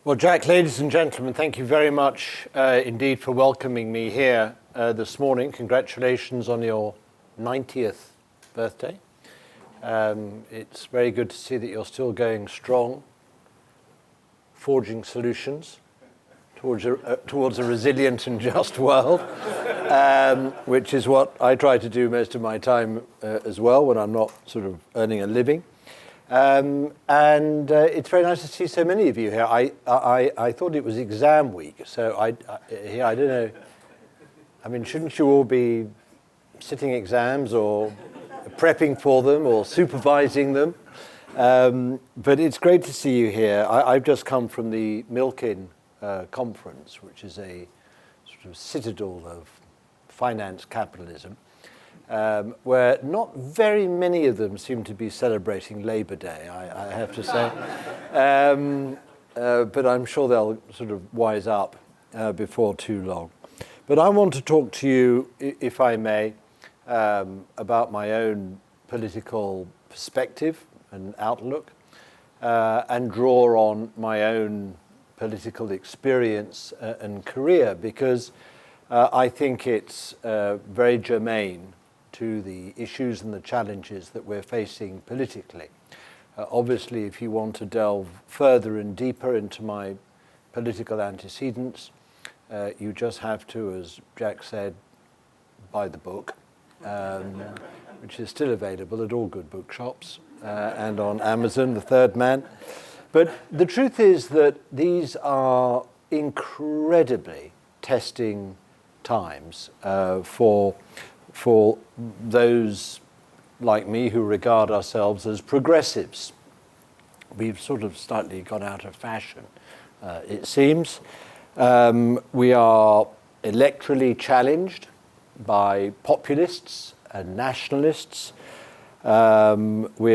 Well, Jack, ladies and gentlemen, thank you very much indeed for welcoming me here this morning. Congratulations on your 90th birthday. It's very good to see that you're still going strong, forging solutions towards a resilient and just world, which is what I try to do most of my time as well when I'm not sort of earning a living. It's very nice to see so many of you here. I thought it was exam week, so I don't know. I mean, shouldn't you all be sitting exams or prepping for them or supervising them? But it's great to see you here. I've just come from the Milken conference, which is a sort of citadel of finance capitalism. Where not very many of them seem to be celebrating Labour Day, I have to say. But I'm sure they'll sort of wise up before too long. But I want to talk to you, if I may, about my own political perspective and outlook, and draw on my own political experience and career, because I think it's very germane to the issues and the challenges that we're facing politically. Obviously, if you want to delve further and deeper into my political antecedents, you just have to, as Jack said, buy the book, which is still available at all good bookshops and on Amazon, The Third Man. But the truth is that these are incredibly testing times for those like me who regard ourselves as progressives. We've sort of slightly gone out of fashion, it seems. We are electorally challenged by populists and nationalists. We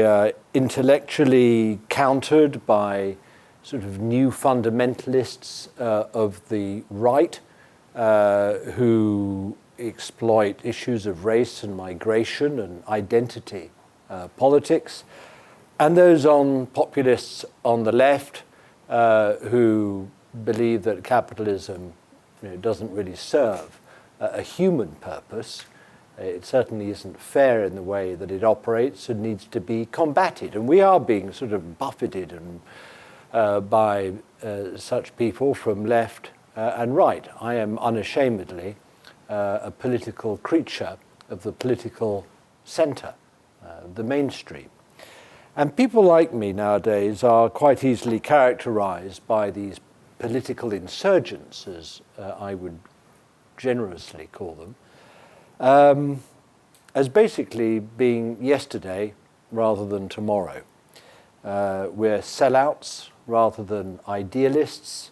are intellectually countered by sort of new fundamentalists of the right who exploit issues of race and migration and identity politics, and those populists on the left who believe that capitalism doesn't really serve a human purpose. It certainly isn't fair in the way that it operates and needs to be combated. And we are being sort of buffeted by such people from left and right. I am unashamedly a political creature of the political center, the mainstream. And people like me nowadays are quite easily characterized by these political insurgents, as I would generously call them, as basically being yesterday rather than tomorrow. We're sellouts rather than idealists.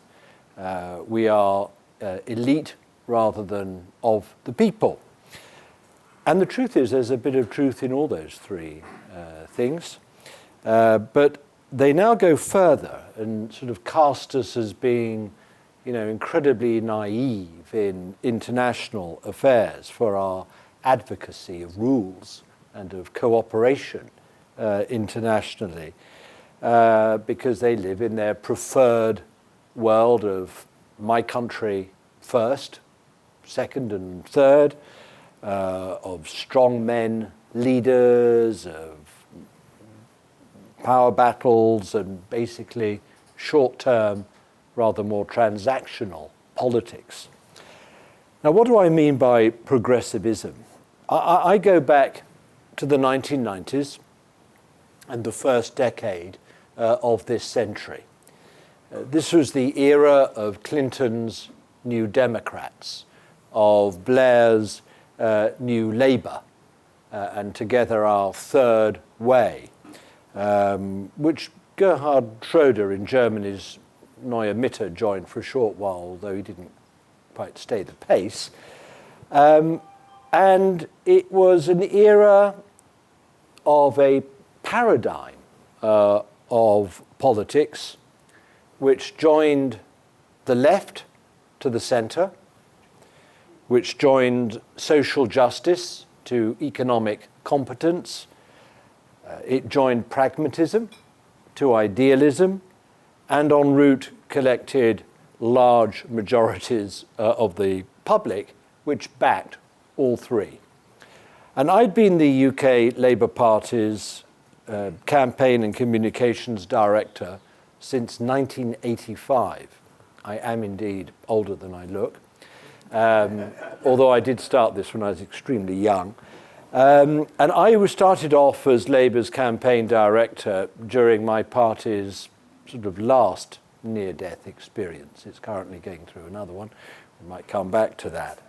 We are elite rather than of the people. And the truth is, there's a bit of truth in all those three things. But they now go further and sort of cast us as being, incredibly naive in international affairs for our advocacy of rules and of cooperation internationally, because they live in their preferred world of my country first, second and third, of strong men, leaders, of power battles, and basically short-term, rather more transactional politics. Now, what do I mean by progressivism? I go back to the 1990s and the first decade of this century. This was the era of Clinton's New Democrats, of Blair's New Labour, and together our Third Way, which Gerhard Schroeder in Germany's Neue Mitte joined for a short while, although he didn't quite stay the pace. And it was an era of a paradigm of politics which joined the left to the center, which joined social justice to economic competence. It joined pragmatism to idealism, and en route collected large majorities of the public which backed all three. And I'd been the UK Labour Party's campaign and communications director since 1985. I am indeed older than I look, although I did start this when I was extremely young. And I started off as Labour's campaign director during my party's sort of last near-death experience. It's currently going through another one. We might come back to that.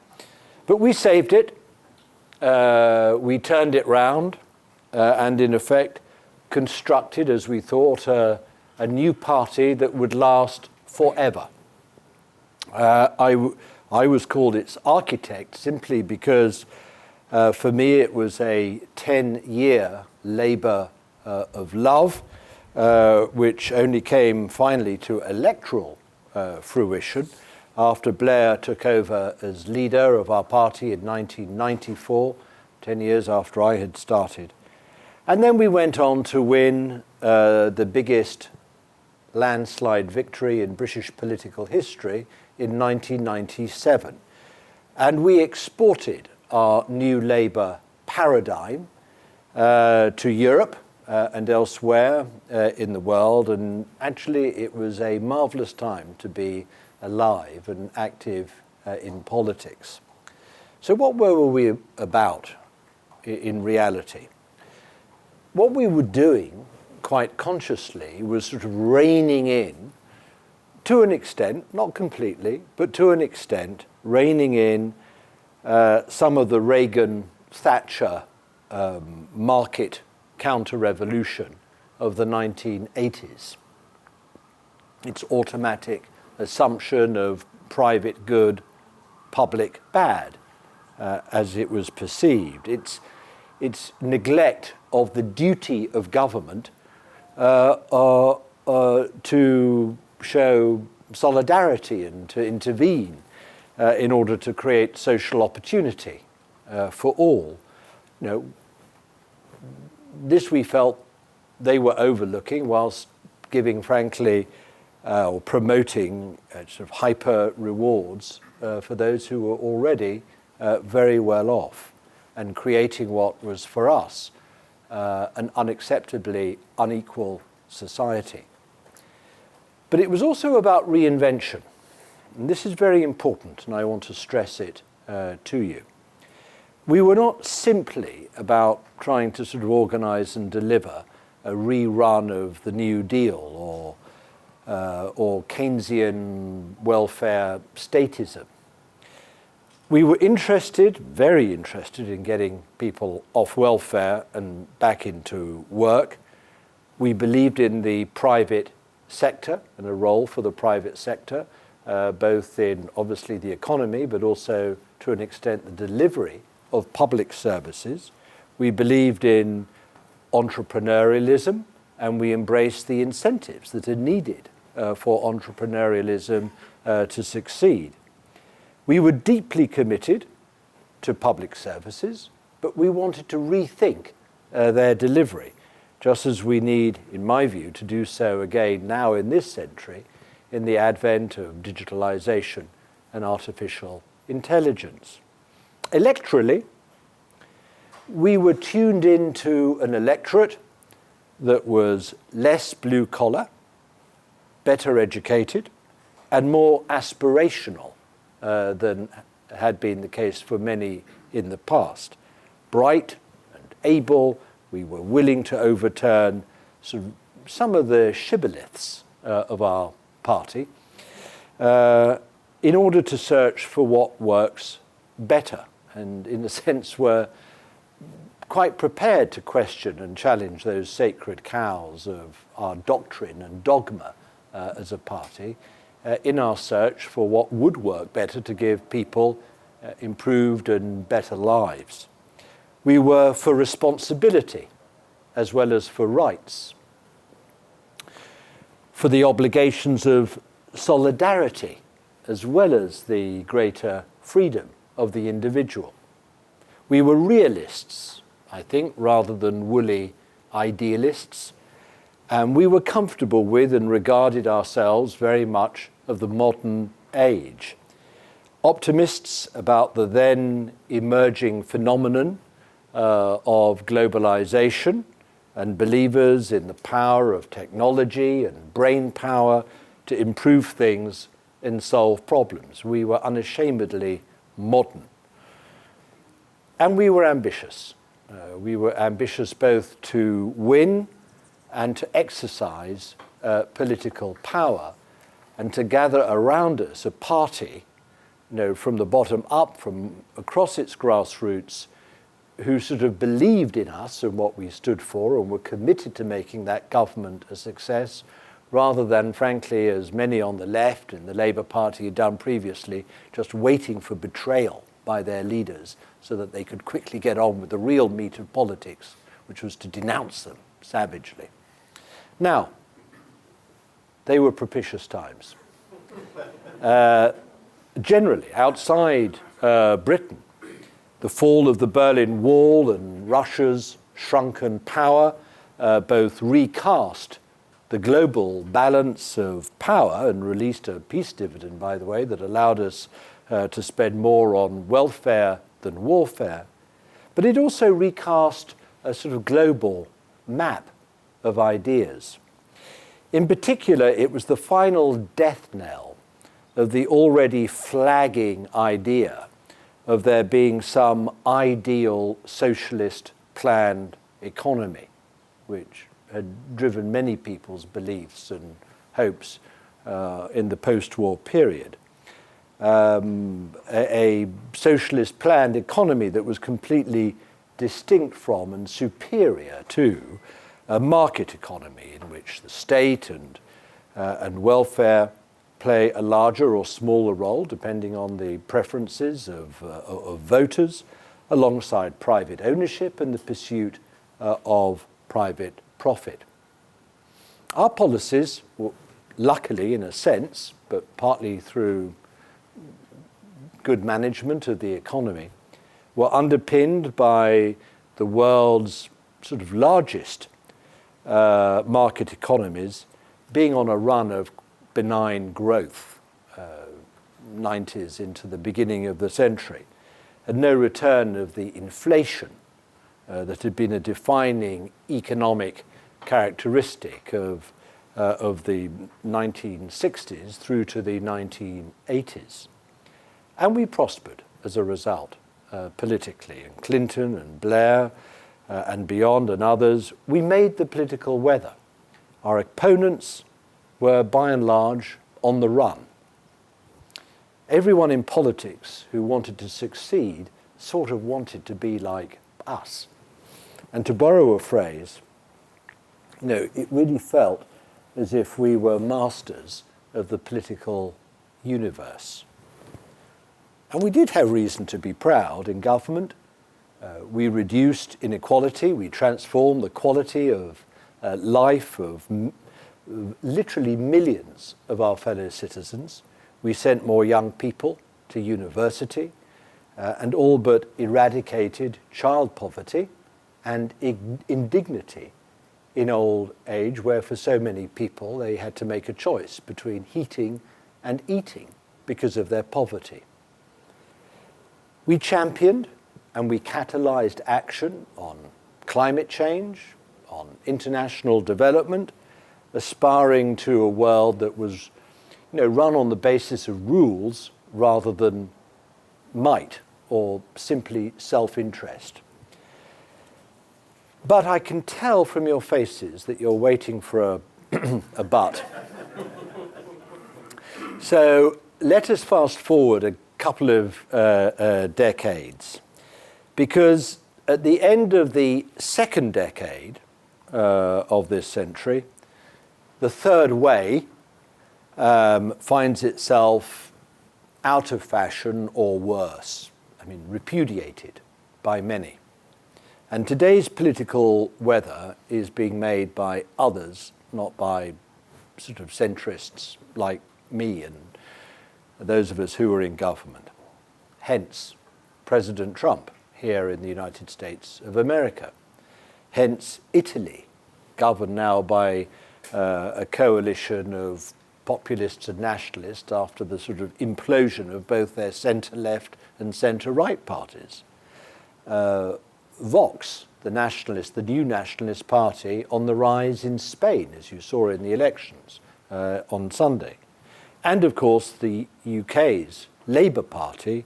But we saved it. We turned it round and, in effect, constructed, as we thought, a new party that would last forever. I was called its architect simply because, for me, it was a 10-year labour of love, which only came finally to electoral fruition after Blair took over as leader of our party in 1994, 10 years after I had started. And then we went on to win the biggest landslide victory in British political history in 1997. And we exported our new Labour paradigm to Europe and elsewhere in the world. And actually, it was a marvellous time to be alive and active in politics. So what were we about in reality? What we were doing quite consciously was sort of reining in, to an extent, not completely, but to an extent, reining in some of the Reagan-Thatcher market counter-revolution of the 1980s. Its automatic assumption of private good, public bad, as it was perceived. Its neglect of the duty of government to show solidarity and to intervene in order to create social opportunity for all. You know, this we felt they were overlooking whilst giving, frankly, or promoting sort of hyper rewards for those who were already very well off, and creating what was for us an unacceptably unequal society. But it was also about reinvention. And this is very important, and I want to stress it to you. We were not simply about trying to sort of organize and deliver a rerun of the New Deal or Keynesian welfare statism. We were interested, very interested, in getting people off welfare and back into work. We believed in the private sector and a role for the private sector, both in, obviously, the economy, but also, to an extent, the delivery of public services. We believed in entrepreneurialism, and we embraced the incentives that are needed for entrepreneurialism to succeed. We were deeply committed to public services, but we wanted to rethink their delivery, just as we need, in my view, to do so again now in this century, in the advent of digitalization and artificial intelligence. Electorally, we were tuned into an electorate that was less blue-collar, better educated, and more aspirational than had been the case for many in the past. Bright and able, we were willing to overturn some of the shibboleths of our party in order to search for what works better, and in a sense were quite prepared to question and challenge those sacred cows of our doctrine and dogma as a party in our search for what would work better to give people improved and better lives. We were for responsibility as well as for rights, for the obligations of solidarity as well as the greater freedom of the individual. We were realists, I think, rather than woolly idealists. And we were comfortable with and regarded ourselves very much of the modern age. Optimists about the then emerging phenomenon of globalization, and believers in the power of technology and brain power to improve things and solve problems. We were unashamedly modern. And we were ambitious. We were ambitious both to win and to exercise political power, and to gather around us a party, from the bottom up, from across its grassroots, who sort of believed in us and what we stood for and were committed to making that government a success, rather than, frankly, as many on the left and the Labour Party had done previously, just waiting for betrayal by their leaders so that they could quickly get on with the real meat of politics, which was to denounce them savagely. Now, they were propitious times. Generally, outside Britain, the fall of the Berlin Wall and Russia's shrunken power both recast the global balance of power and released a peace dividend, by the way, that allowed us to spend more on welfare than warfare. But it also recast a sort of global map of ideas. In particular, it was the final death knell of the already flagging idea of there being some ideal socialist planned economy, which had driven many people's beliefs and hopes in the post-war period. A socialist planned economy that was completely distinct from and superior to a market economy in which the state and welfare play a larger or smaller role, depending on the preferences of voters, alongside private ownership and the pursuit of private profit. Our policies, luckily in a sense, but partly through good management of the economy, were underpinned by the world's sort of largest market economies being on a run of benign growth, 90s into the beginning of the century, and no return of the inflation that had been a defining economic characteristic of the 1960s through to the 1980s. And we prospered as a result, politically. And Clinton and Blair and beyond and others, we made the political weather. Our opponents were by and large on the run. Everyone in politics who wanted to succeed sort of wanted to be like us. And to borrow a phrase, it really felt as if we were masters of the political universe. And we did have reason to be proud in government. We reduced inequality, we transformed the quality of life of literally millions of our fellow citizens. We sent more young people to university and all but eradicated child poverty and indignity in old age, where for so many people they had to make a choice between heating and eating because of their poverty. We championed and we catalyzed action on climate change, on international development, aspiring to a world that was run on the basis of rules rather than might or simply self-interest. But I can tell from your faces that you're waiting for a but. So let us fast forward a couple of decades, because at the end of the second decade of this century, the third way finds itself out of fashion or worse, repudiated by many. And today's political weather is being made by others, not by sort of centrists like me and those of us who are in government. Hence, President Trump here in the United States of America. Hence, Italy governed now by a coalition of populists and nationalists after the sort of implosion of both their centre-left and centre-right parties. Vox, the new nationalist party, on the rise in Spain, as you saw in the elections on Sunday. And of course, the UK's Labour Party,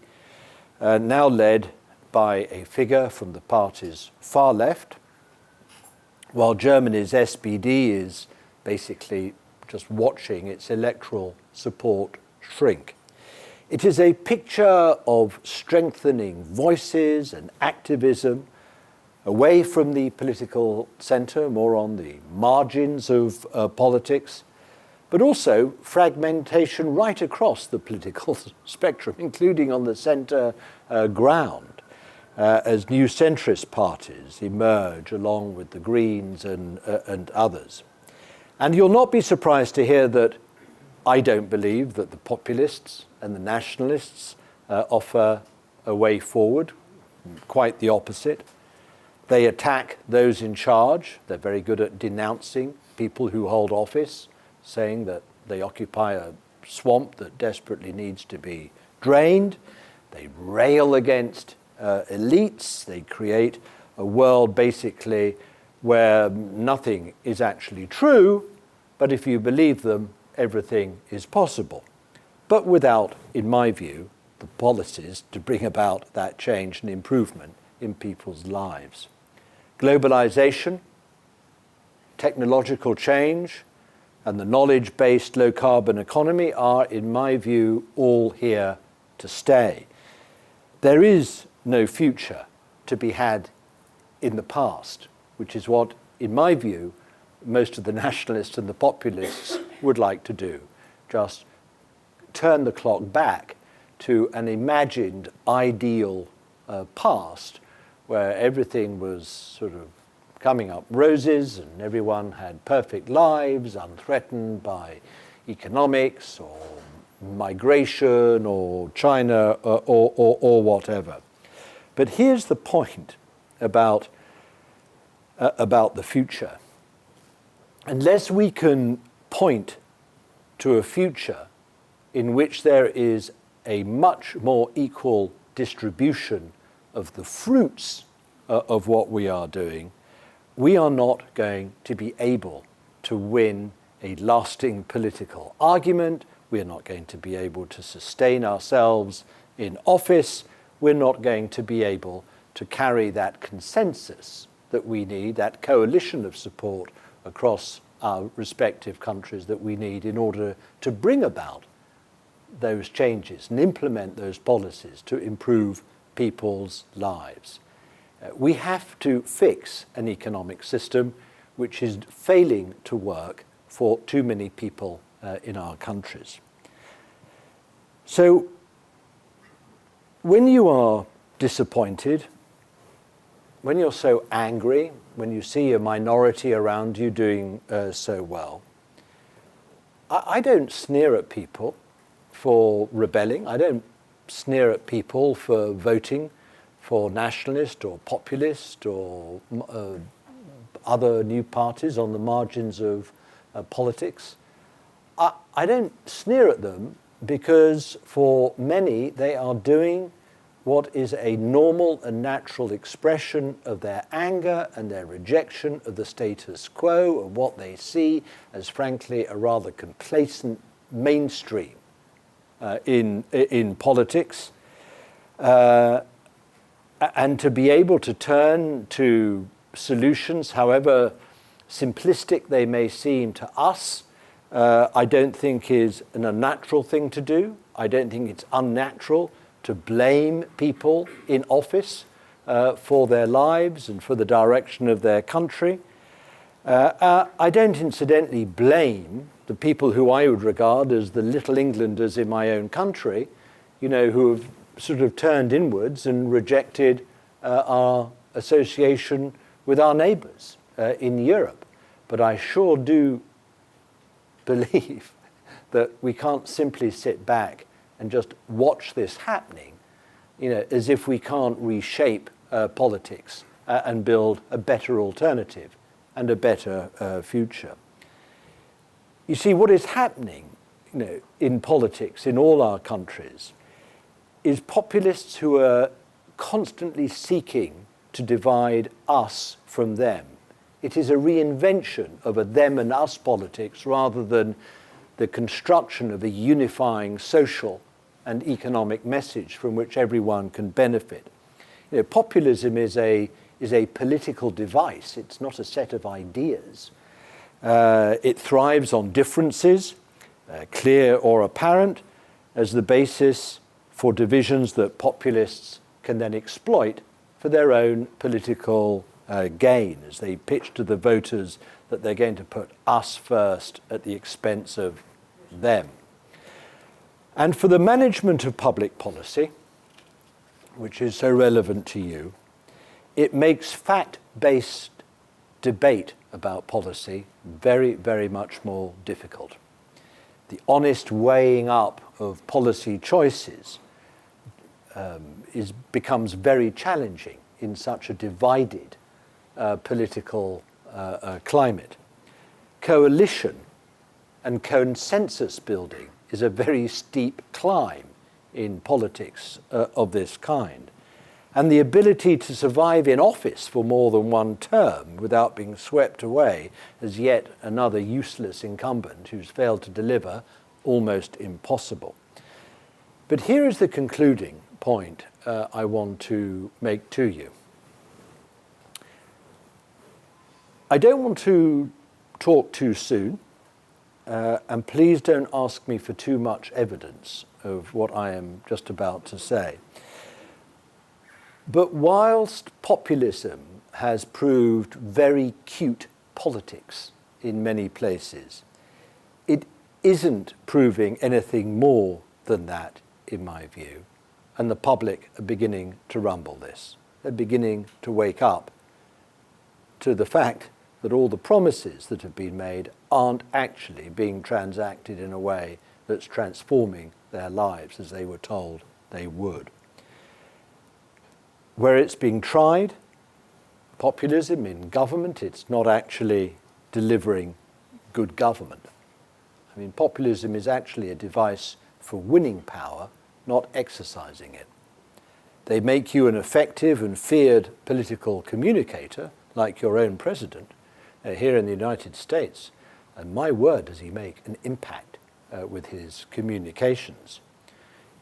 now led by a figure from the party's far left, while Germany's SPD is basically just watching its electoral support shrink. It is a picture of strengthening voices and activism away from the political centre, more on the margins of politics, but also fragmentation right across the political spectrum, including on the centre ground, as new centrist parties emerge along with the Greens and others. And you'll not be surprised to hear that I don't believe that the populists and the nationalists offer a way forward, quite the opposite. They attack those in charge. They're very good at denouncing people who hold office, saying that they occupy a swamp that desperately needs to be drained. They rail against elites. They create a world basically where nothing is actually true, but if you believe them, everything is possible. But without, in my view, the policies to bring about that change and improvement in people's lives. Globalization, technological change, and the knowledge-based low-carbon economy are, in my view, all here to stay. There is no future to be had in the past, which is what, in my view, most of the nationalists and the populists would like to do. Just turn the clock back to an imagined ideal past where everything was sort of coming up roses and everyone had perfect lives, unthreatened by economics or migration or China or whatever. But here's the point about the future. Unless we can point to a future in which there is a much more equal distribution of the fruits of what we are doing, we are not going to be able to win a lasting political argument. We are not going to be able to sustain ourselves in office. We're not going to be able to carry that consensus that we need, that coalition of support across our respective countries that we need in order to bring about those changes and implement those policies to improve people's lives. We have to fix an economic system which is failing to work for too many people in our countries. So when you are disappointed, when you're so angry, when you see a minority around you doing so well, I don't sneer at people for rebelling. I don't sneer at people for voting for nationalist or populist or other new parties on the margins of politics. I don't sneer at them because for many they are doing what is a normal and natural expression of their anger and their rejection of the status quo and what they see as, frankly, a rather complacent mainstream in politics. And to be able to turn to solutions, however simplistic they may seem to us, I don't think is an unnatural thing to do. I don't think it's unnatural to blame people in office for their lives and for the direction of their country. I don't incidentally blame the people who I would regard as the Little Englanders in my own country, who have sort of turned inwards and rejected our association with our neighbours in Europe. But I sure do believe that we can't simply sit back and just watch this happening, as if we can't reshape politics and build a better alternative and a better future. You see, what is happening, in politics in all our countries is populists who are constantly seeking to divide us from them. It is a reinvention of a them and us politics rather than the construction of a unifying social and economic message from which everyone can benefit. Populism is a political device. It's not a set of ideas. It thrives on differences, clear or apparent, as the basis for divisions that populists can then exploit for their own political gain, as they pitch to the voters that they're going to put us first at the expense of them. And for the management of public policy, which is so relevant to you, it makes fact-based debate about policy very, very much more difficult. The honest weighing up of policy choices becomes very challenging in such a divided political climate. Coalition and consensus building is a very steep climb in politics of this kind. And the ability to survive in office for more than one term without being swept away as yet another useless incumbent who's failed to deliver, almost impossible. But here is the concluding point I want to make to you. I don't want to talk too soon, and please don't ask me for too much evidence of what I am just about to say. But whilst populism has proved very cute politics in many places, it isn't proving anything more than that, in my view. And the public are beginning to rumble this. They're beginning to wake up to the fact that all the promises that have been made aren't actually being transacted in a way that's transforming their lives as they were told they would. Where it's being tried, populism in government, it's not actually delivering good government. I mean, populism is actually a device for winning power, not exercising it. They make you an effective and feared political communicator, like your own president, here in the United States. And my word, does he make an impact with his communications.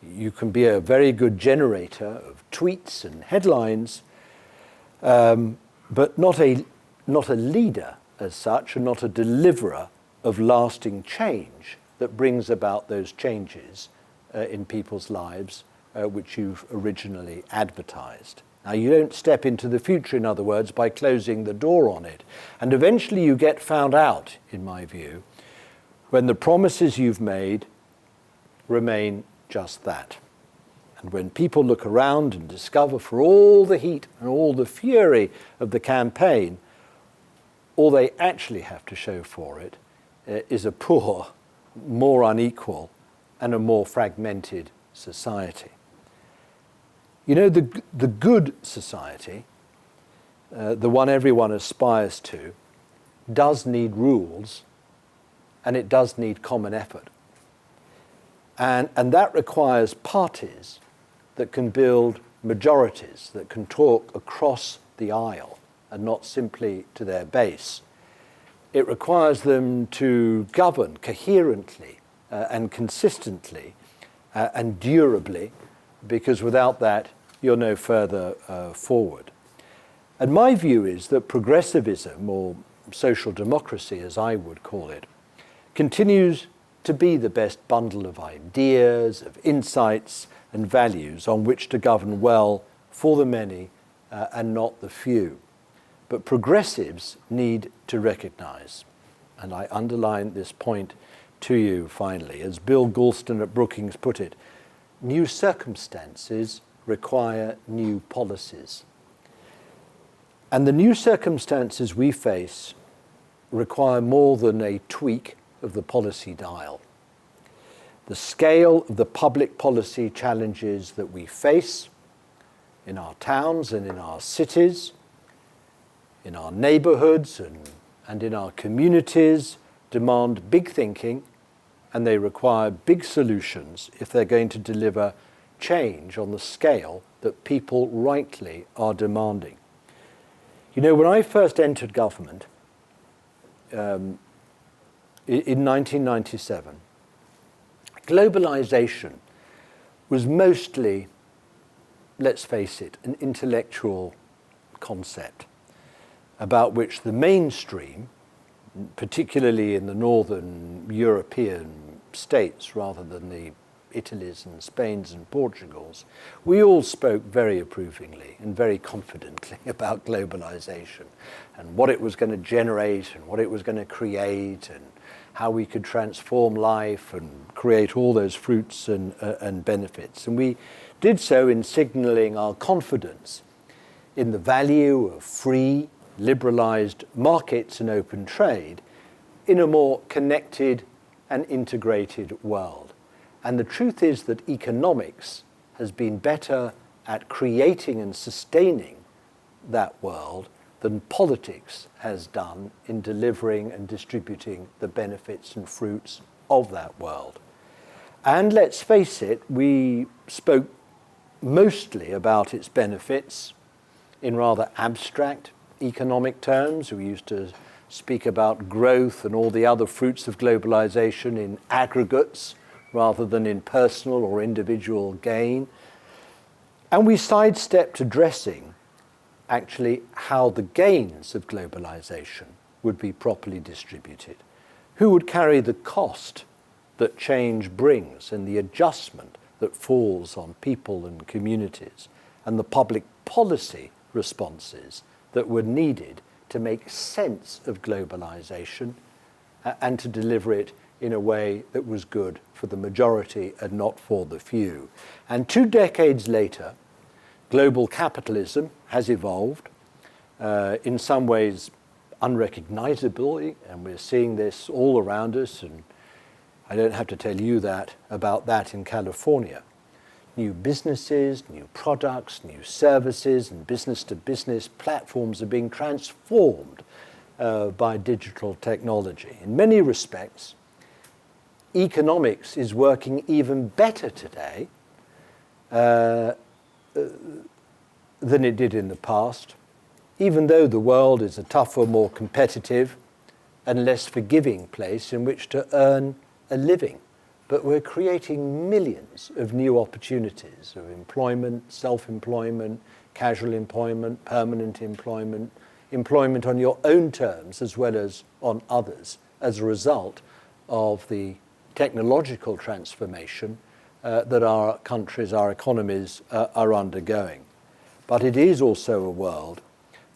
You can be a very good generator of tweets and headlines, but not a leader as such, and not a deliverer of lasting change that brings about those changes in people's lives which you've originally advertised. Now, you don't step into the future, in other words, by closing the door on it. And eventually you get found out, in my view, when the promises you've made remain just that. And when people look around and discover, for all the heat and all the fury of the campaign, all they actually have to show for it is a poor, more unequal, and a more fragmented society. You know, the good society, the one everyone aspires to, does need rules, and it does need common effort. And that requires parties that can build majorities, that can talk across the aisle and not simply to their base. It requires them to govern coherently and consistently and durably, because without that, you're no further forward. And my view is that progressivism, or social democracy as I would call it, continues to be the best bundle of ideas, of insights and values on which to govern well for the many and not the few. But progressives need to recognize, and I underline this point to you finally, as Bill Galston at Brookings put it, new circumstances require new policies. And the new circumstances we face require more than a tweak of the policy dial. The scale of the public policy challenges that we face in our towns and in our cities, in our neighborhoods and and in our communities demand big thinking, and they require big solutions if they're going to deliver change on the scale that people rightly are demanding. You know, when I first entered government in 1997, globalization was mostly, let's face it, an intellectual concept about which the mainstream, particularly in the northern European states rather than the Italies and Spains and Portugals, we all spoke very approvingly and very confidently about globalization and what it was going to generate and what it was going to create and how we could transform life and create all those fruits and benefits. And we did so in signaling our confidence in the value of free, liberalized markets and open trade in a more connected and integrated world. And the truth is that economics has been better at creating and sustaining that world than politics has done in delivering and distributing the benefits and fruits of that world. And let's face it, we spoke mostly about its benefits in rather abstract economic terms. We used to speak about growth and all the other fruits of globalization in aggregates rather than in personal or individual gain. And we sidestepped addressing actually how the gains of globalization would be properly distributed. Who would carry the cost that change brings and the adjustment that falls on people and communities and the public policy responses that were needed to make sense of globalization and to deliver it in a way that was good for the majority and not for the few. And 2 decades later, global capitalism has evolved, in some ways unrecognizably, and we're seeing this all around us, and I don't have to tell you about that in California. New businesses, new products, new services, and business-to-business platforms are being transformed by digital technology. In many respects, economics is working even better today than it did in the past, even though the world is a tougher, more competitive, and less forgiving place in which to earn a living. But we're creating millions of new opportunities of employment, self-employment, casual employment, permanent employment, employment on your own terms as well as on others as a result of the technological transformation that our countries, our economies are undergoing. But it is also a world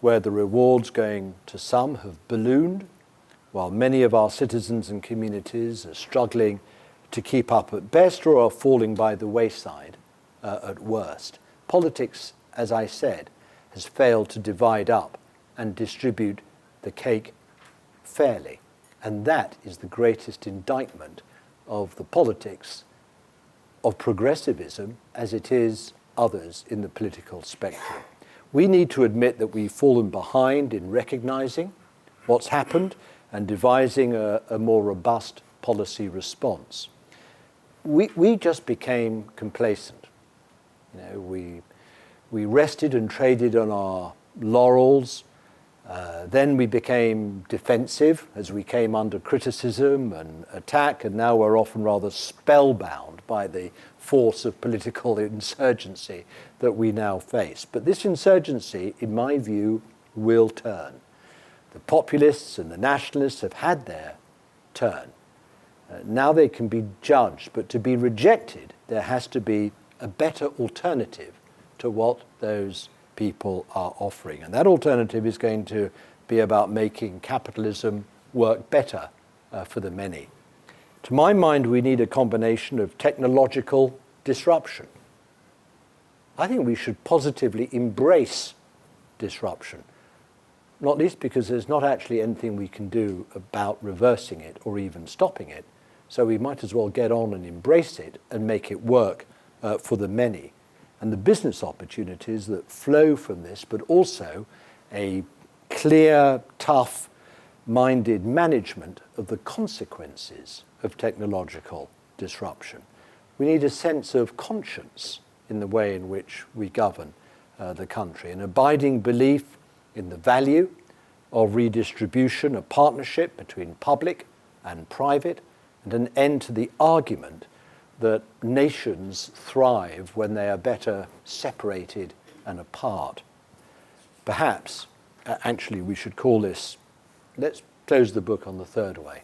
where the rewards going to some have ballooned, while many of our citizens and communities are struggling to keep up at best or are falling by the wayside at worst. Politics, as I said, has failed to divide up and distribute the cake fairly. And that is the greatest indictment of the politics of progressivism as it is others in the political spectrum. We need to admit that we've fallen behind in recognizing what's happened and devising a more robust policy response. We just became complacent. You know, we rested and traded on our laurels. Then we became defensive as we came under criticism and attack, and now we're often rather spellbound by the force of political insurgency that we now face. But this insurgency, in my view, will turn. The populists and the nationalists have had their turn. Now they can be judged, but to be rejected, there has to be a better alternative to what those people are offering. And that alternative is going to be about making capitalism work better for the many. To my mind, we need a combination of technological disruption. I think we should positively embrace disruption, not least because there's not actually anything we can do about reversing it or even stopping it. So we might as well get on and embrace it and make it work for the many. And the business opportunities that flow from this, but also a clear, tough minded management of the consequences of technological disruption. We need a sense of conscience in the way in which we govern the country, an abiding belief in the value of redistribution, a partnership between public and private, and an end to the argument that nations thrive when they are better separated and apart. Perhaps, actually, we should call this, let's close the book on the third way.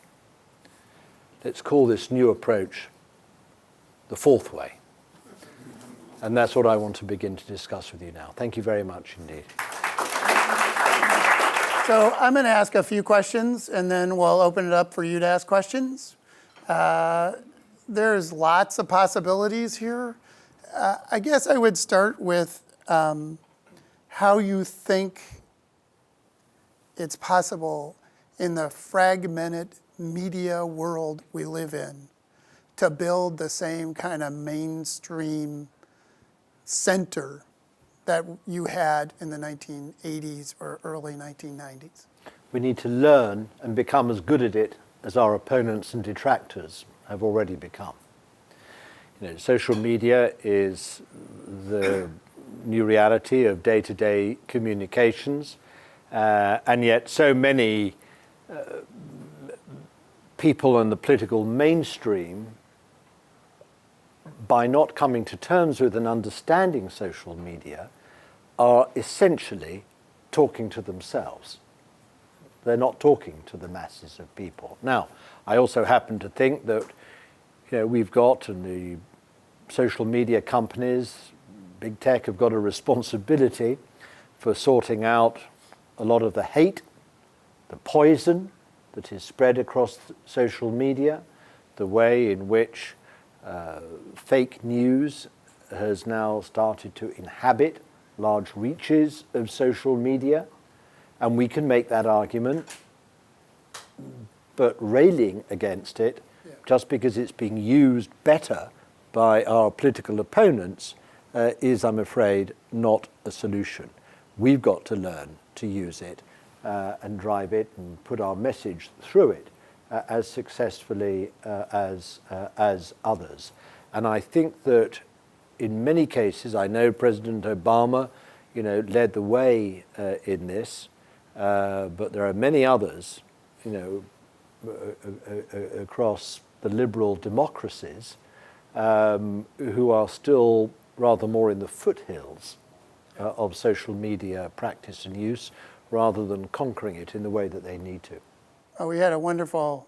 Let's call this new approach the fourth way. And that's what I want to begin to discuss with you now. Thank you very much indeed. So I'm going to ask a few questions, and then we'll open it up for you to ask questions. There's lots of possibilities here. I guess I would start with how you think it's possible in the fragmented media world we live in to build the same kind of mainstream center that you had in the 1980s or early 1990s. We need to learn and become as good at it as our opponents and detractors have already become. Social media is the new reality of day-to-day communications, and yet so many people in the political mainstream, by not coming to terms with and understanding social media, are essentially talking to themselves. They're not talking to the masses of people. Now, I also happen to think that we've got, and the social media companies, big tech, have got a responsibility for sorting out a lot of the hate, the poison that is spread across social media, the way in which fake news has now started to inhabit large reaches of social media. And we can make that argument, but railing against it just because it's being used better by our political opponents is, I'm afraid, not a solution. We've got to learn to use it and drive it and put our message through it as successfully as others. And I think that in many cases, I know President Obama, led the way in this, but there are many others, across the liberal democracies who are still rather more in the foothills of social media practice and use, rather than conquering it in the way that they need to. We had a wonderful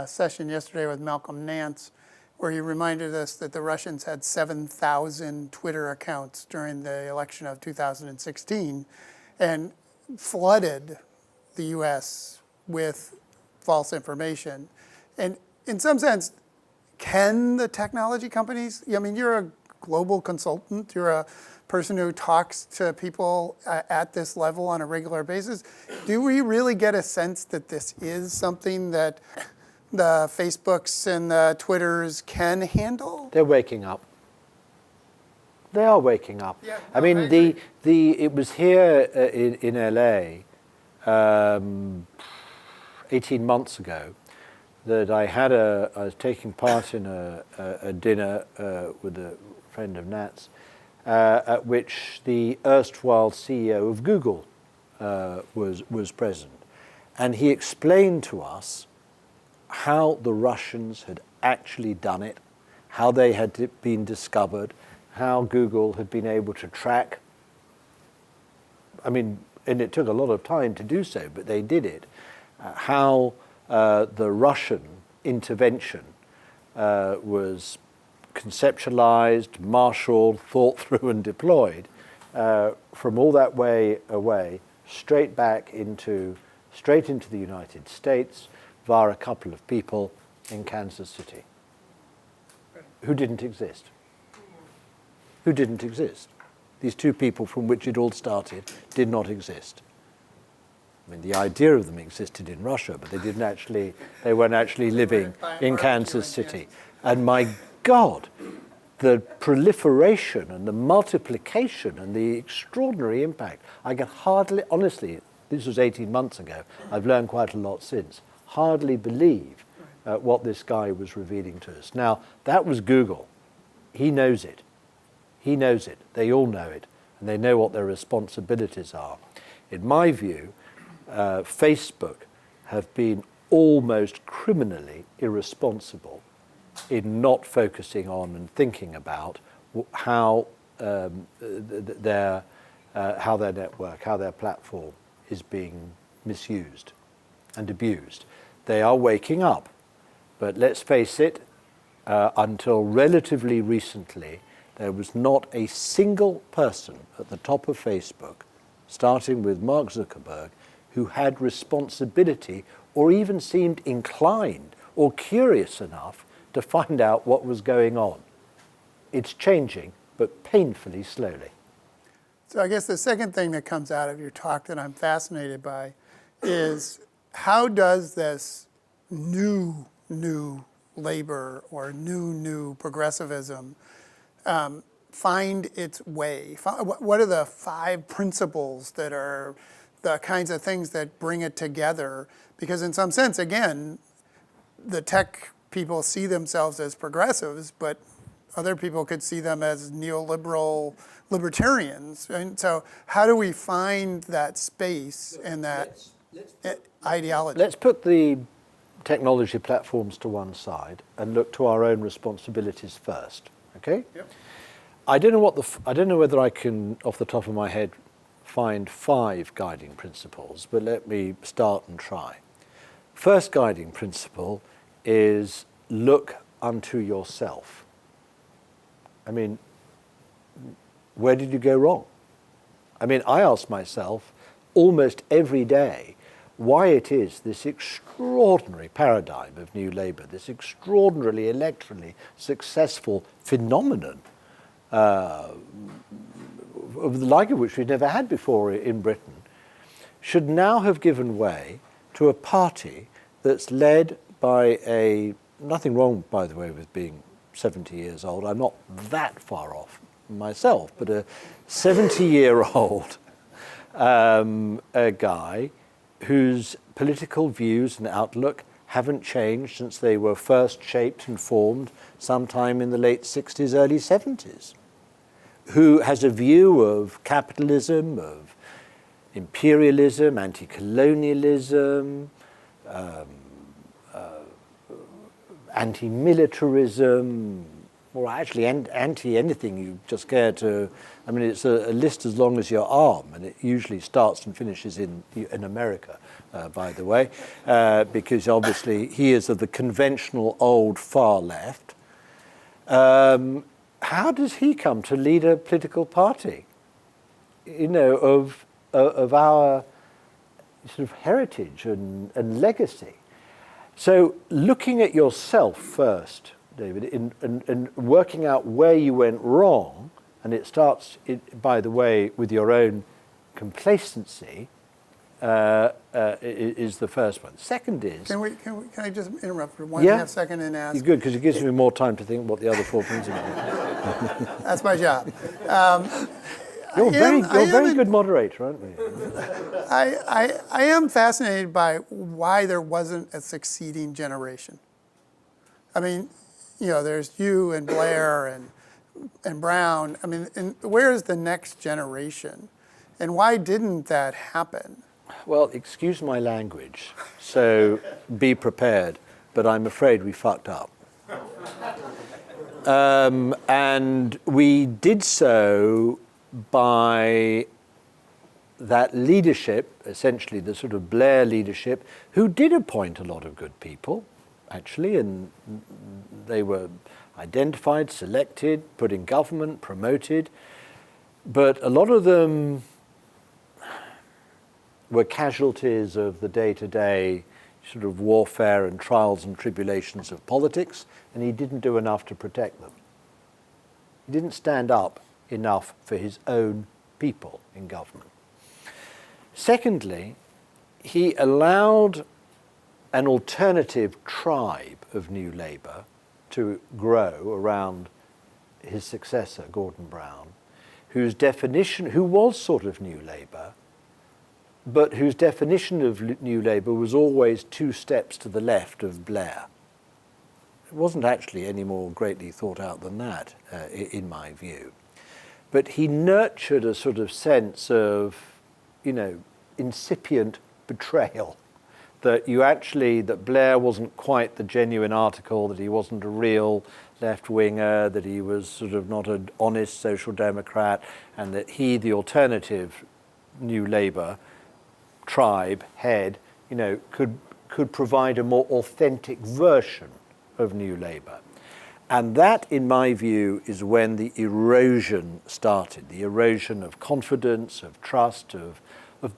session yesterday with Malcolm Nance, where he reminded us that the Russians had 7,000 Twitter accounts during the election of 2016 and flooded the US with false information. And in some sense, can the technology companies, you're a global consultant, you're a person who talks to people at this level on a regular basis. Do we really get a sense that this is something that the Facebooks and the Twitters can handle? They're waking up. They are waking up. Yeah, I mean, it was here in LA 18 months ago that I was taking part in a dinner with a friend of Nat's, at which the erstwhile CEO of Google was present. And he explained to us how the Russians had actually done it, how they had been discovered, how Google had been able to track. And it took a lot of time to do so, but they did it. How the Russian intervention was conceptualized, marshaled, thought through, and deployed from all that way away, straight into the United States via a couple of people in Kansas City who didn't exist. These two people from which it all started did not exist. The idea of them existed in Russia, but they weren't actually living in Kansas City. And my God, the proliferation and the multiplication and the extraordinary impact. I can hardly, honestly, this was 18 months ago. I've learned quite a lot since. Hardly believe what this guy was revealing to us. Now, that was Google. He knows it. He knows it. They all know it. And they know what their responsibilities are. In my view, Facebook have been almost criminally irresponsible in not focusing on and thinking about how their network, how their platform is being misused and abused. They are waking up. But let's face it, until relatively recently, there was not a single person at the top of Facebook, starting with Mark Zuckerberg, who had responsibility or even seemed inclined or curious enough to find out what was going on. It's changing, but painfully slowly. So I guess the second thing that comes out of your talk that I'm fascinated by is how does this new labor or new progressivism find its way? What are the 5 principles that are the kinds of things that bring it together? Because in some sense, again, the tech people see themselves as progressives, but other people could see them as neoliberal libertarians. And so how do we find that space and that ideology? Let's put the technology platforms to one side and look to our own responsibilities first, okay? Yep. I don't know whether I can, off the top of my head, find 5 guiding principles, but let me start and try. First guiding principle is look unto yourself. I mean, where did you go wrong? I mean, I ask myself almost every day why it is this extraordinary paradigm of New Labour, this extraordinarily electorally successful phenomenon, of the like of which we've never had before in Britain, should now have given way to a party that's led by nothing wrong, by the way, with being 70 years old. I'm not that far off myself, but a 70-year-old a guy whose political views and outlook haven't changed since they were first shaped and formed sometime in the late 60s, early 70s, who has a view of capitalism, of imperialism, anti-colonialism, anti-militarism, or actually anti-anything you just care to. I mean, it's a list as long as your arm, and it usually starts and finishes in America, by the way, because obviously he is of the conventional old far left. How does he come to lead a political party, of our sort of heritage and legacy? So looking at yourself first, David, and working out where you went wrong, and it starts, by the way, with your own complacency, is the first one. Second is... Can I just interrupt for 1.5 seconds and ask? It's good, because it gives me more time to think what the other 4 principles are. That's my job. You're a very good moderator, aren't you? I am fascinated by why there wasn't a succeeding generation. I mean, there's you and Blair and Brown. I mean, and where is the next generation? And why didn't that happen? Well, excuse my language, so be prepared, but I'm afraid we fucked up. And we did so by that leadership, essentially the sort of Blair leadership, who did appoint a lot of good people, actually, and they were identified, selected, put in government, promoted, but a lot of them were casualties of the day-to-day sort of warfare and trials and tribulations of politics, and he didn't do enough to protect them. He didn't stand up enough for his own people in government. Secondly, he allowed an alternative tribe of New Labour to grow around his successor, Gordon Brown, who was sort of New Labour, but whose definition of New Labour was always 2 steps to the left of Blair. It wasn't actually any more greatly thought out than that, in my view. But he nurtured a sort of sense of, incipient betrayal. That Blair wasn't quite the genuine article, that he wasn't a real left-winger, that he was sort of not an honest social democrat, and that he, the alternative New Labour tribe head, could provide a more authentic version of New Labour. And that, in my view, is when the erosion started, the erosion of confidence, of trust, of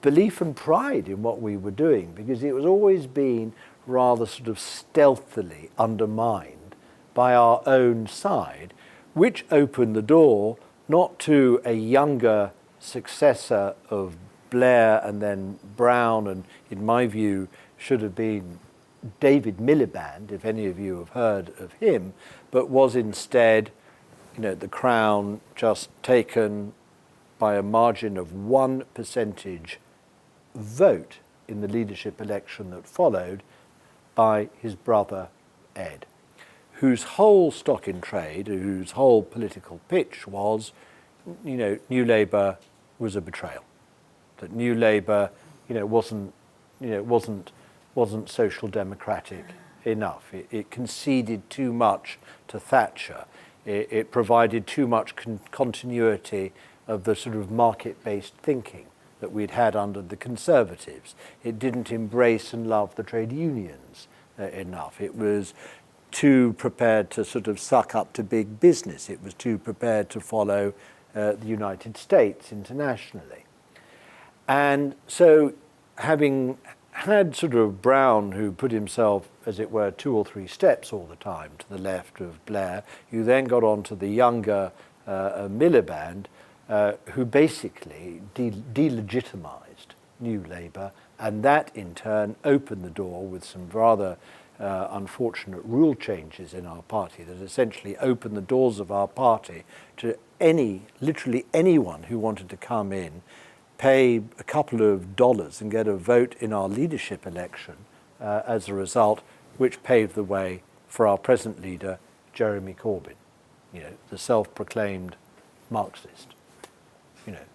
belief and pride in what we were doing, because it was always been rather sort of stealthily undermined by our own side, which opened the door not to a younger successor of Blair and then Brown, and in my view should have been David Miliband, if any of you have heard of him, but was instead, the crown just taken by a margin of 1 percentage vote in the leadership election that followed by his brother Ed, whose whole stock in trade, whose whole political pitch was, New Labour was a betrayal. That New Labour, wasn't social democratic enough. It conceded too much to Thatcher. It provided too much continuity of the sort of market-based thinking that we'd had under the Conservatives. It didn't embrace and love the trade unions enough. It was too prepared to sort of suck up to big business. It was too prepared to follow the United States internationally. And so having had sort of Brown, who put himself, as it were, 2 or 3 steps all the time to the left of Blair, you then got on to the younger Miliband, who basically delegitimized New Labour, and that in turn opened the door with some rather unfortunate rule changes in our party that essentially opened the doors of our party to literally anyone who wanted to come in, pay a couple of dollars and get a vote in our leadership election as a result, which paved the way for our present leader, Jeremy Corbyn, the self-proclaimed Marxist.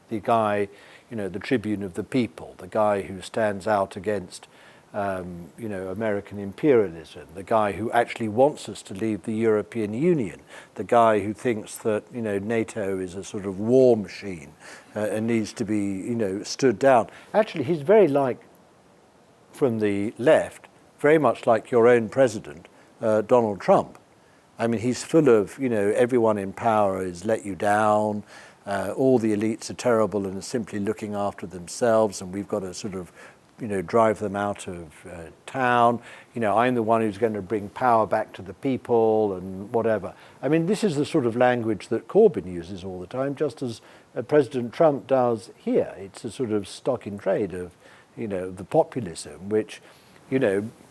The guy, the tribune of the people, the guy who stands out against, American imperialism, the guy who actually wants us to leave the European Union, the guy who thinks that, NATO is a sort of war machine and needs to be, stood down. Actually, he's very like, from the left, very much like your own president, Donald Trump. I mean, he's full of, everyone in power has let you down, all the elites are terrible and are simply looking after themselves, and we've got to sort of, drive them out of town. I'm the one who's going to bring power back to the people and whatever. I mean, this is the sort of language that Corbyn uses all the time, just as President Trump does here. It's a sort of stock in trade of, the populism, which,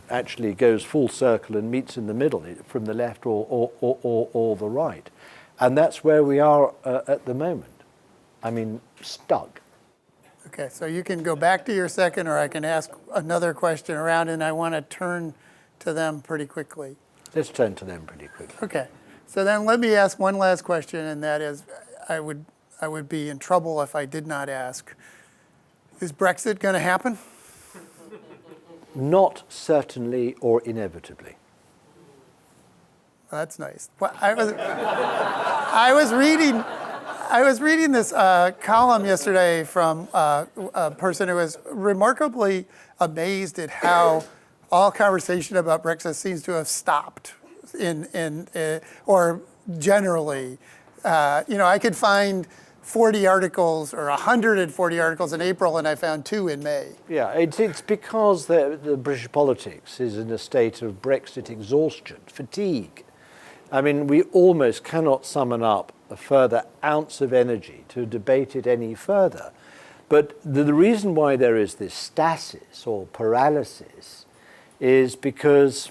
actually goes full circle and meets in the middle from the left or the right. And that's where we are at the moment. I mean, stuck. Okay, so you can go back to your second, or I can ask another question around, and I want to turn to them pretty quickly. Let's turn to them pretty quickly. Okay, so then let me ask one last question, and that is, I would be in trouble if I did not ask, is Brexit going to happen? Not certainly or inevitably. That's nice. Well, I was reading this column yesterday from a person who was remarkably amazed at how all conversation about Brexit seems to have stopped or generally. I could find 40 articles or 140 articles in April, and I found 2 in May. Yeah, it's because the British politics is in a state of Brexit exhaustion, fatigue. I mean, we almost cannot summon up a further ounce of energy to debate it any further. But the reason why there is this stasis or paralysis is because,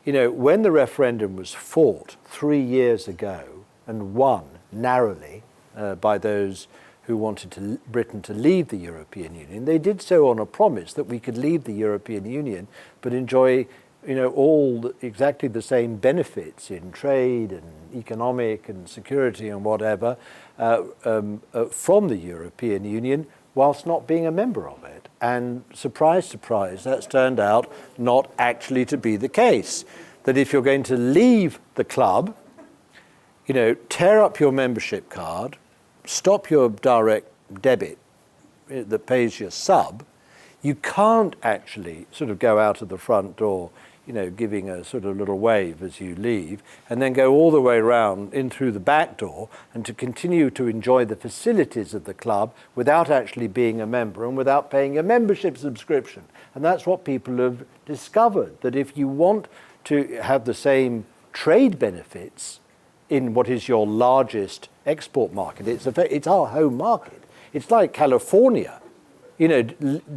when the referendum was fought 3 years ago and won narrowly by those who wanted Britain to leave the European Union. They did so on a promise that we could leave the European Union but enjoy exactly the same benefits in trade and economic and security and whatever from the European Union whilst not being a member of it. And surprise, surprise, that's turned out not actually to be the case. That if you're going to leave the club, tear up your membership card, stop your direct debit that pays your sub, you can't actually sort of go out of the front door, giving a sort of little wave as you leave, and then go all the way around in through the back door and to continue to enjoy the facilities of the club without actually being a member and without paying a membership subscription. And that's what people have discovered, that if you want to have the same trade benefits in what is your largest export market, it's our home market. It's like California,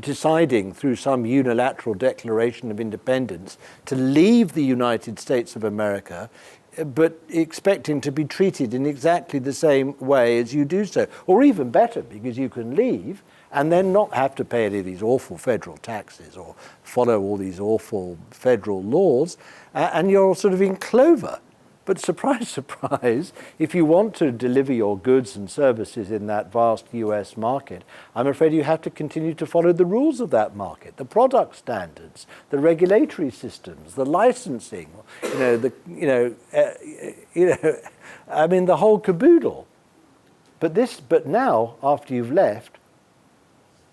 deciding through some unilateral declaration of independence to leave the United States of America, but expecting to be treated in exactly the same way as you do so, or even better, because you can leave and then not have to pay any of these awful federal taxes or follow all these awful federal laws, and you're sort of in clover. But surprise, surprise, if you want to deliver your goods and services in that vast US market, I'm afraid you have to continue to follow the rules of that market, the product standards, the regulatory systems, the licensing, the whole caboodle. But now, after you've left,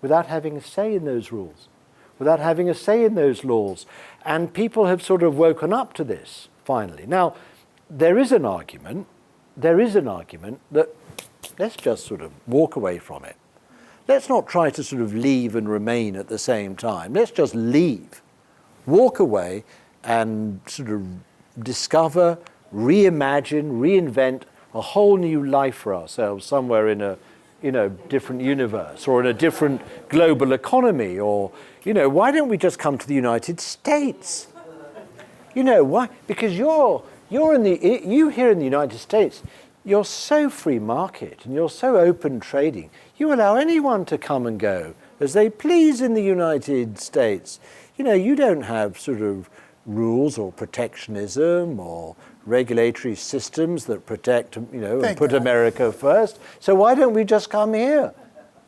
without having a say in those rules, without having a say in those laws, and people have sort of woken up to this finally. Now, there is an argument that let's just sort of walk away from it. Let's not try to sort of leave and remain at the same time. Let's just leave, walk away and sort of discover, reimagine, reinvent a whole new life for ourselves somewhere in a different universe or in a different global economy, or, why don't we just come to the United States? Why? Because you here in the United States, you're so free market and you're so open trading. You allow anyone to come and go as they please in the United States. You don't have sort of rules or protectionism or regulatory systems that protect, and put America first. So why don't we just come here,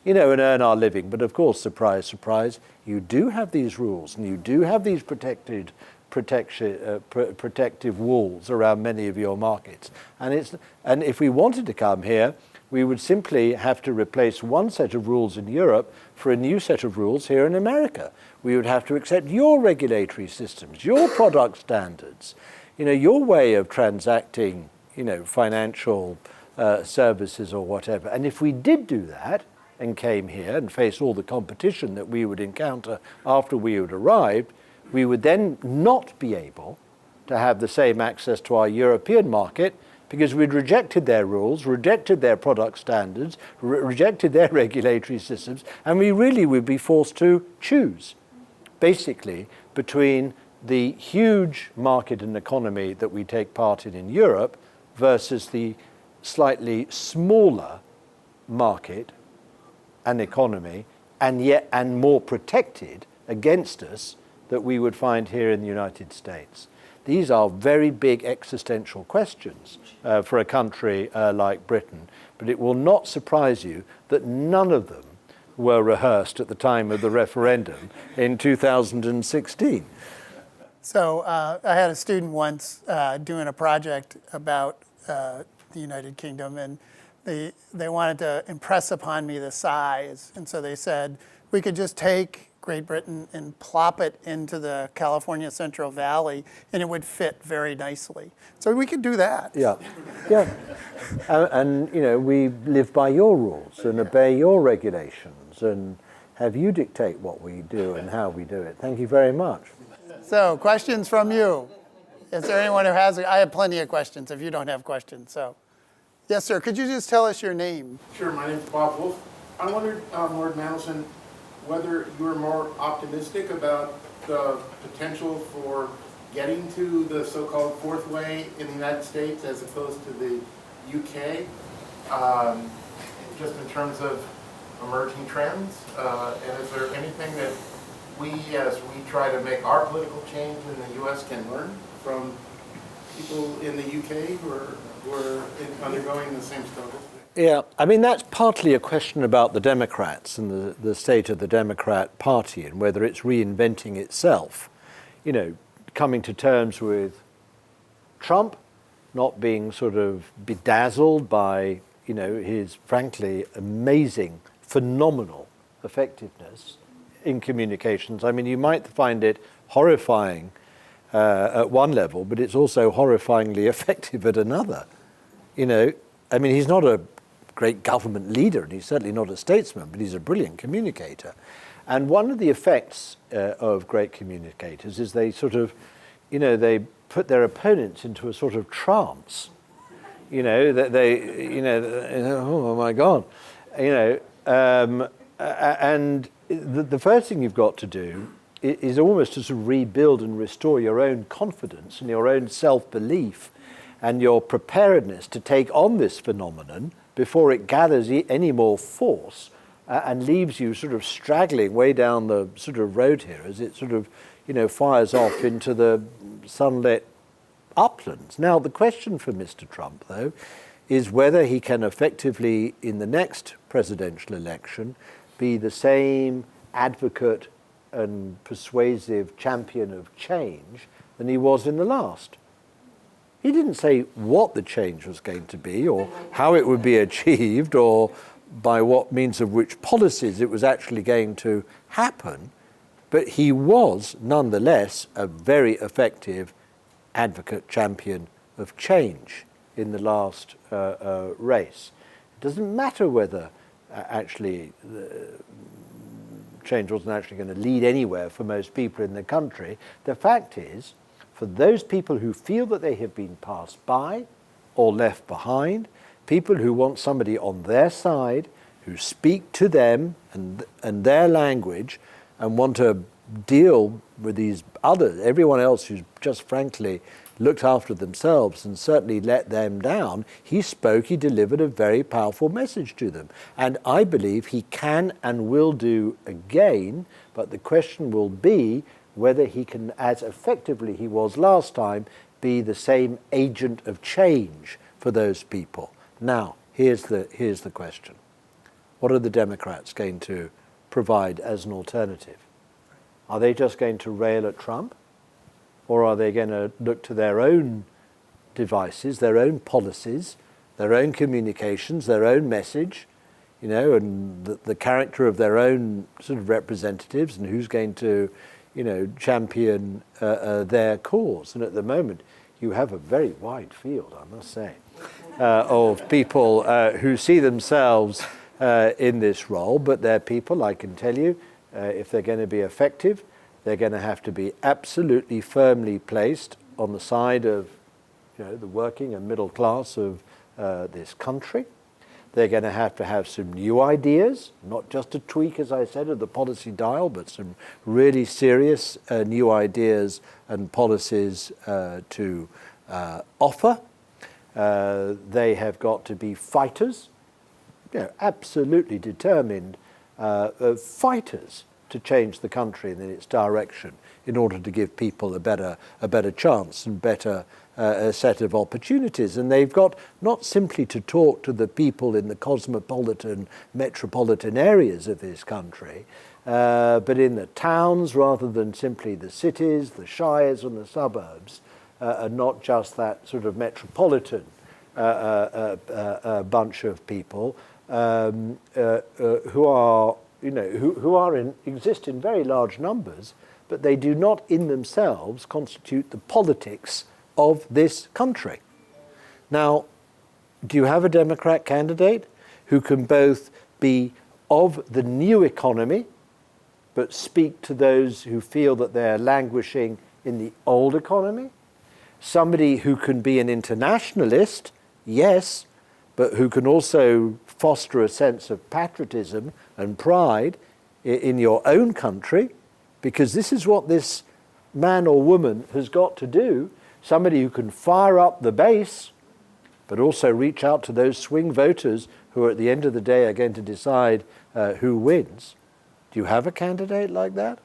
and earn our living? But of course, surprise, surprise, you do have these rules and you do have these protective walls around many of your markets. And if we wanted to come here, we would simply have to replace one set of rules in Europe for a new set of rules here in America. We would have to accept your regulatory systems, your product standards, your way of transacting, financial services or whatever. And if we did do that and came here and faced all the competition that we would encounter after we had arrived, we would then not be able to have the same access to our European market because we'd rejected their rules, rejected their product standards, rejected their regulatory systems, and we really would be forced to choose, basically, between the huge market and economy that we take part in Europe versus the slightly smaller market and economy, and more protected against us that we would find here in the United States. These are very big existential questions for a country like Britain, but it will not surprise you that none of them were rehearsed at the time of the referendum in 2016. So I had a student once doing a project about the United Kingdom, and they wanted to impress upon me the size, and so they said we could just take Great Britain and plop it into the California Central Valley, and it would fit very nicely. So we could do that. Yeah. And we live by your rules and obey your regulations and have you dictate what we do and how we do it. Thank you very much. So, questions from you? Is there anyone who has? I have plenty of questions if you don't have questions. So, yes, sir. Could you just tell us your name? Sure. My name is Bob Wolf. I wondered, Lord Mandelson, whether you were more optimistic about the potential for getting to the so-called fourth way in the United States as opposed to the UK. just in terms of emerging trends? And is there anything that we, as we try to make our political change in the U.S., can learn from people in the UK who are undergoing the same struggles? Yeah, I mean, that's partly a question about the Democrats and the state of the Democrat Party and whether it's reinventing itself. You know, coming to terms with Trump, not being sort of bedazzled by, you know, his frankly amazing, phenomenal effectiveness in communications. I mean, you might find it horrifying at one level, but it's also horrifyingly effective at another. You know, I mean, he's not a great government leader, and he's certainly not a statesman, but he's a brilliant communicator. And one of the effects of great communicators is they sort of, you know, they put their opponents into a sort of trance. You know, that they, you know, oh my God, you know, and the first thing you've got to do is almost to sort of rebuild and restore your own confidence and your own self-belief and your preparedness to take on this phenomenon before it gathers any more force and leaves you sort of straggling way down the sort of road here as it sort of, you know, fires off into the sunlit uplands. Now, the question for Mr. Trump, though, is whether he can effectively, in the next presidential election, be the same advocate and persuasive champion of change than he was in the last. He didn't say what the change was going to be or how it would be achieved or by what means of which policies it was actually going to happen, but he was nonetheless a very effective advocate champion of change in the last race. It doesn't matter whether actually change wasn't actually going to lead anywhere for most people in the country. The fact is, for those people who feel that they have been passed by or left behind, people who want somebody on their side, who speak to them and their language and want to deal with these others, everyone else who's just frankly looked after themselves and certainly let them down, he spoke, he delivered a very powerful message to them. And I believe he can and will do again, but the question will be whether he can, as effectively he was last time, be the same agent of change for those people. Now, here's the question. What are the Democrats going to provide as an alternative? Are they just going to rail at Trump? Or are they going to look to their own devices, their own policies, their own communications, their own message, you know, and the character of their own sort of representatives and who's going to, you know, champion their cause? And at the moment, you have a very wide field, I must say, of people who see themselves in this role, but they're people, I can tell you, if they're going to be effective, they're going to have to be absolutely firmly placed on the side of, you know, the working and middle class of this country. They're going to have some new ideas, not just a tweak, as I said, of the policy dial, but some really serious new ideas and policies to offer. They have got to be fighters, you know, absolutely determined fighters to change the country in its direction in order to give people a better chance and better a set of opportunities. And they've got not simply to talk to the people in the cosmopolitan, metropolitan areas of this country, but in the towns rather than simply the cities, the shires and the suburbs, and not just that sort of metropolitan bunch of people who are, you know, who exist in very large numbers, but they do not in themselves constitute the politics of this country. Now, do you have a Democrat candidate who can both be of the new economy, but speak to those who feel that they're languishing in the old economy? Somebody who can be an internationalist, yes, but who can also foster a sense of patriotism and pride in your own country, because this is what this man or woman has got to do. Somebody who can fire up the base but also reach out to those swing voters who at the end of the day are going to decide who wins. Do you have a candidate like that?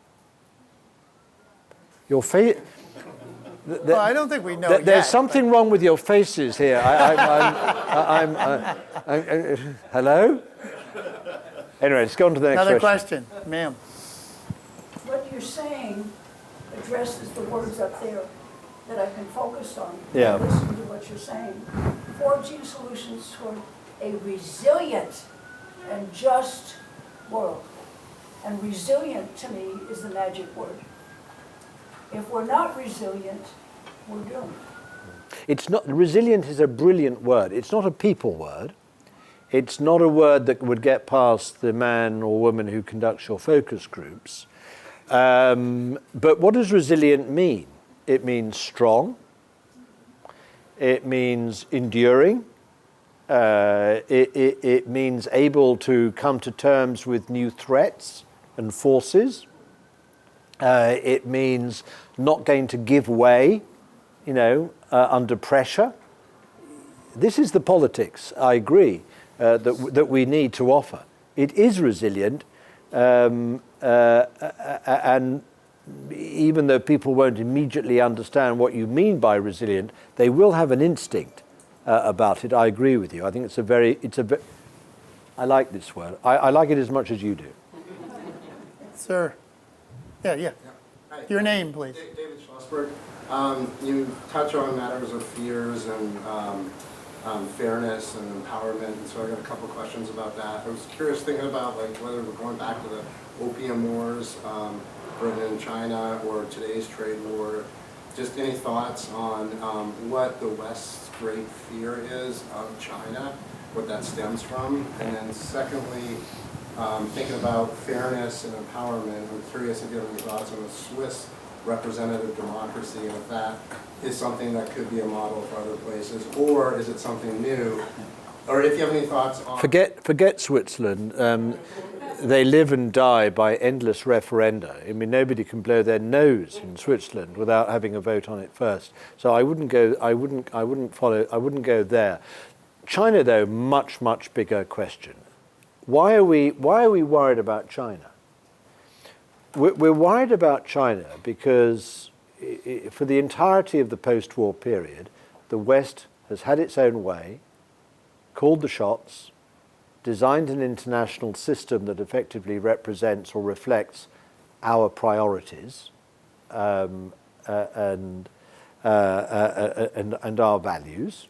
Your face. Well, I don't think we know yet. There's something wrong with your faces here. Hello? Anyway, let's go on to the next Another question. question, ma'am. What you're saying addresses the words up there that I've been focused on. Yeah. Listen to what you're saying. Forging solutions toward a resilient and just world. And resilient, to me, is the magic word. If we're not resilient, we're doomed. It's not, resilient is a brilliant word. It's not a people word. It's not a word that would get past the man or woman who conducts your focus groups. But what does resilient mean? It means strong. It means enduring. It means able to come to terms with new threats and forces. It means not going to give way, under pressure. This is the politics, I agree, that we need to offer. It is resilient, and even though people won't immediately understand what you mean by resilient, they will have an instinct about it. I agree with you. I think I like this word. I like it as much as you do. Sir. Yeah. Hi. Your name, please. David Schlossberg. You touch on matters of fears and fairness and empowerment, and so I got a couple questions about that. I was curious thinking about whether we're going back to the opium wars, Britain and China, or today's trade war. Just any thoughts on what the West's great fear is of China, what that stems from, and then secondly, thinking about fairness and empowerment, I'm curious if you have any thoughts on the Swiss representative democracy, and if that is something that could be a model for other places, or is it something new? Or if you have any thoughts on... Forget Switzerland. They live and die by endless referenda. I mean, nobody can blow their nose in Switzerland without having a vote on it first. So I wouldn't go there. China, though, much bigger question. Why are we worried about China? We're worried about China because for the entirety of the post-war period, the West has had its own way, called the shots, designed an international system that effectively represents or reflects our priorities and our values.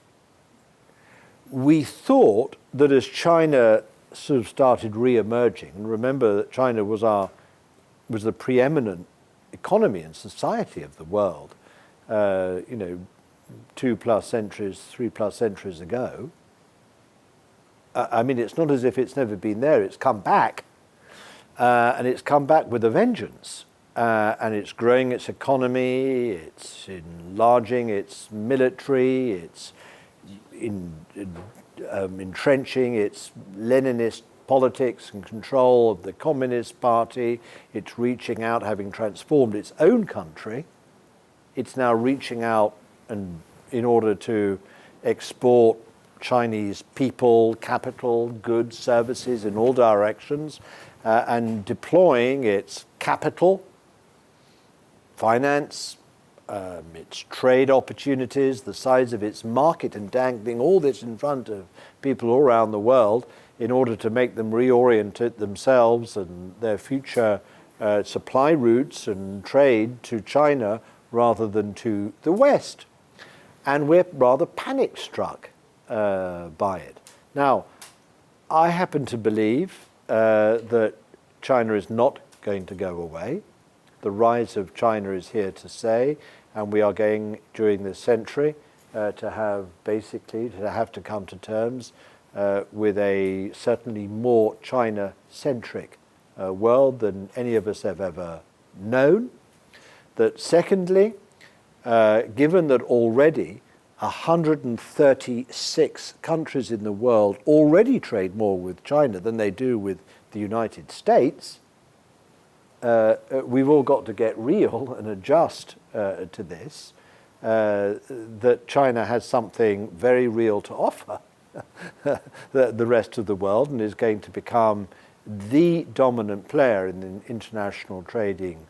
We thought that as China sort of started re-emerging, and remember that China was the preeminent economy and society of the world, 2+ centuries, 3+ centuries ago. I mean, it's not as if it's never been there. It's come back, and it's come back with a vengeance. And it's growing its economy, it's enlarging its military, it's entrenching its Leninist politics and control of the Communist Party. It's reaching out, having transformed its own country. It's now reaching out and in order to export Chinese people, capital, goods, services in all directions, and deploying its capital, finance, its trade opportunities, the size of its market, and dangling all this in front of people all around the world in order to make them reorient themselves and their future supply routes and trade to China rather than to the West. And we're rather panic-struck by it. Now, I happen to believe that China is not going to go away. The rise of China is here to stay, and we are going, during this century, to have to come to terms with a certainly more China-centric world than any of us have ever known. That secondly, given that already 136 countries in the world already trade more with China than they do with the United States, we've all got to get real and adjust to this. that China has something very real to offer the rest of the world and is going to become the dominant player in the international trading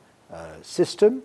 system,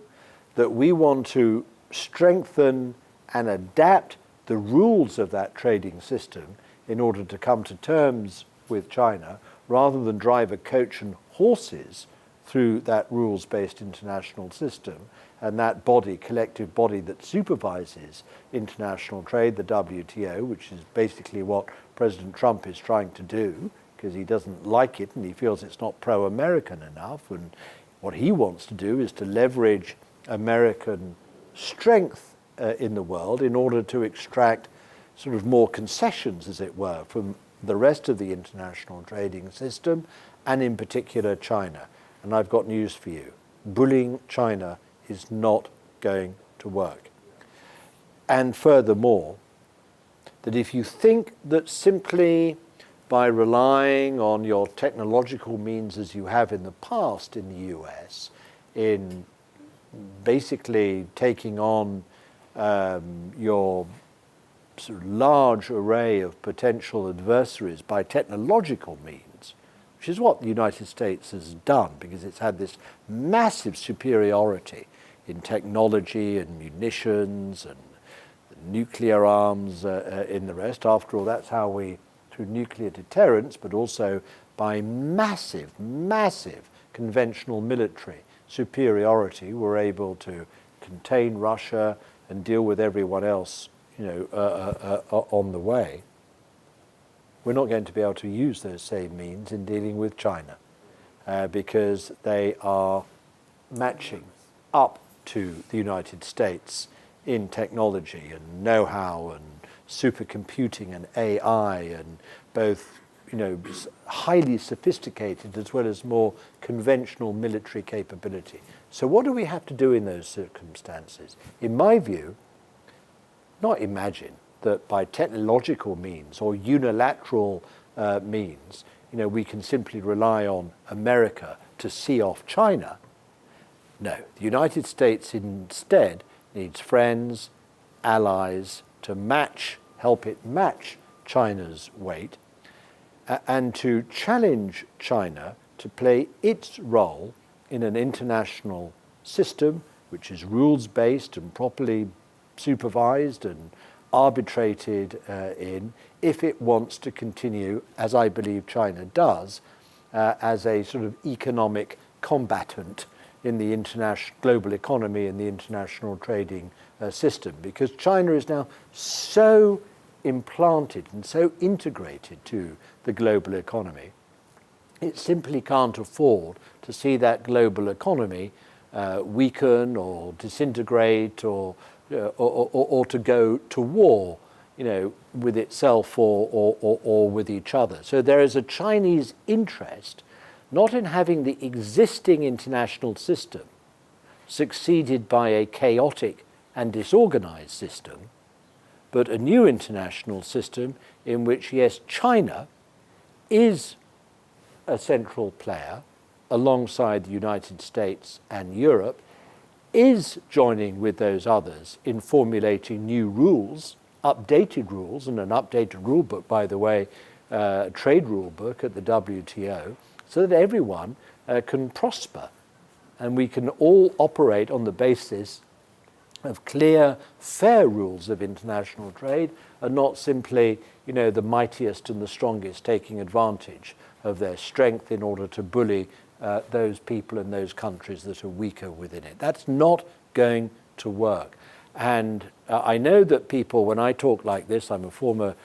that we want to strengthen and adapt the rules of that trading system in order to come to terms with China, rather than drive a coach and horses through that rules-based international system and that body, collective body that supervises international trade, the WTO, which is basically what President Trump is trying to do, because he doesn't like it and he feels it's not pro-American enough. And what he wants to do is to leverage American strength in the world in order to extract sort of more concessions, as it were, from the rest of the international trading system, and in particular China. And I've got news for you. Bullying China is not going to work. And furthermore, that if you think that simply by relying on your technological means as you have in the past in the US, in basically taking on your sort of large array of potential adversaries by technological means, which is what the United States has done because it's had this massive superiority in technology and munitions and nuclear arms in the rest. After all, that's how we, through nuclear deterrence, but also by massive conventional military superiority, were able to contain Russia and deal with everyone else, on the way. We're not going to be able to use those same means in dealing with China because they are matching up to the United States in technology and know-how and supercomputing and AI and both, highly sophisticated as well as more conventional military capability. So what do we have to do in those circumstances? In my view, not imagine that by technological means or unilateral means, we can simply rely on America to see off China. No, the United States instead needs friends, allies to help it match China's weight, and to challenge China to play its role in an international system which is rules-based and properly supervised and arbitrated in, if it wants to continue, as I believe China does, as a sort of economic combatant in the international global economy and the international trading system, because China is now so implanted and so integrated to the global economy, it simply can't afford to see that global economy weaken or disintegrate or to go to war, with itself or with each other. So there is a Chinese interest not in having the existing international system succeeded by a chaotic and disorganized system, but a new international system in which, yes, China is a central player alongside the United States and Europe, is joining with those others in formulating new rules, updated rules, and an updated rule book, by the way, trade rule book at the WTO, so that everyone can prosper and we can all operate on the basis of clear, fair rules of international trade and not simply, the mightiest and the strongest taking advantage of their strength in order to bully those people and those countries that are weaker within it. That's not going to work. And I know that people, when I talk like this, I'm a former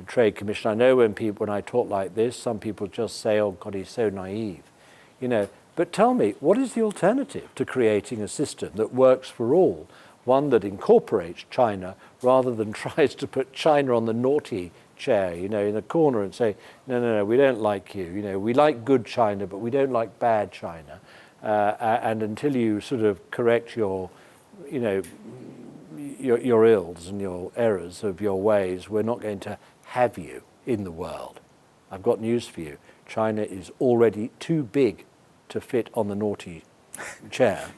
trade commissioner, I know when I talk like this, some people just say, oh God, he's so naive. But tell me, what is the alternative to creating a system that works for all? One that incorporates China rather than tries to put China on the naughty chair, in a corner and say, no, we don't like you. We like good China, but we don't like bad China. And until you sort of correct your ills and your errors of your ways, we're not going to have you in the world. I've got news for you. China is already too big to fit on the naughty chair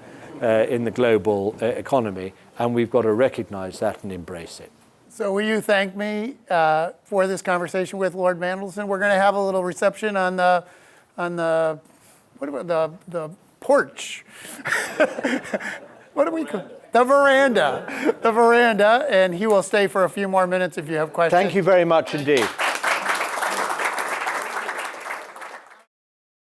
in the global economy, and we've got to recognize that and embrace it. So will you thank me for this conversation with Lord Mandelson? We're going to have a little reception on the what about the porch? What do we call the veranda? The veranda, and he will stay for a few more minutes if you have questions. Thank you very much indeed.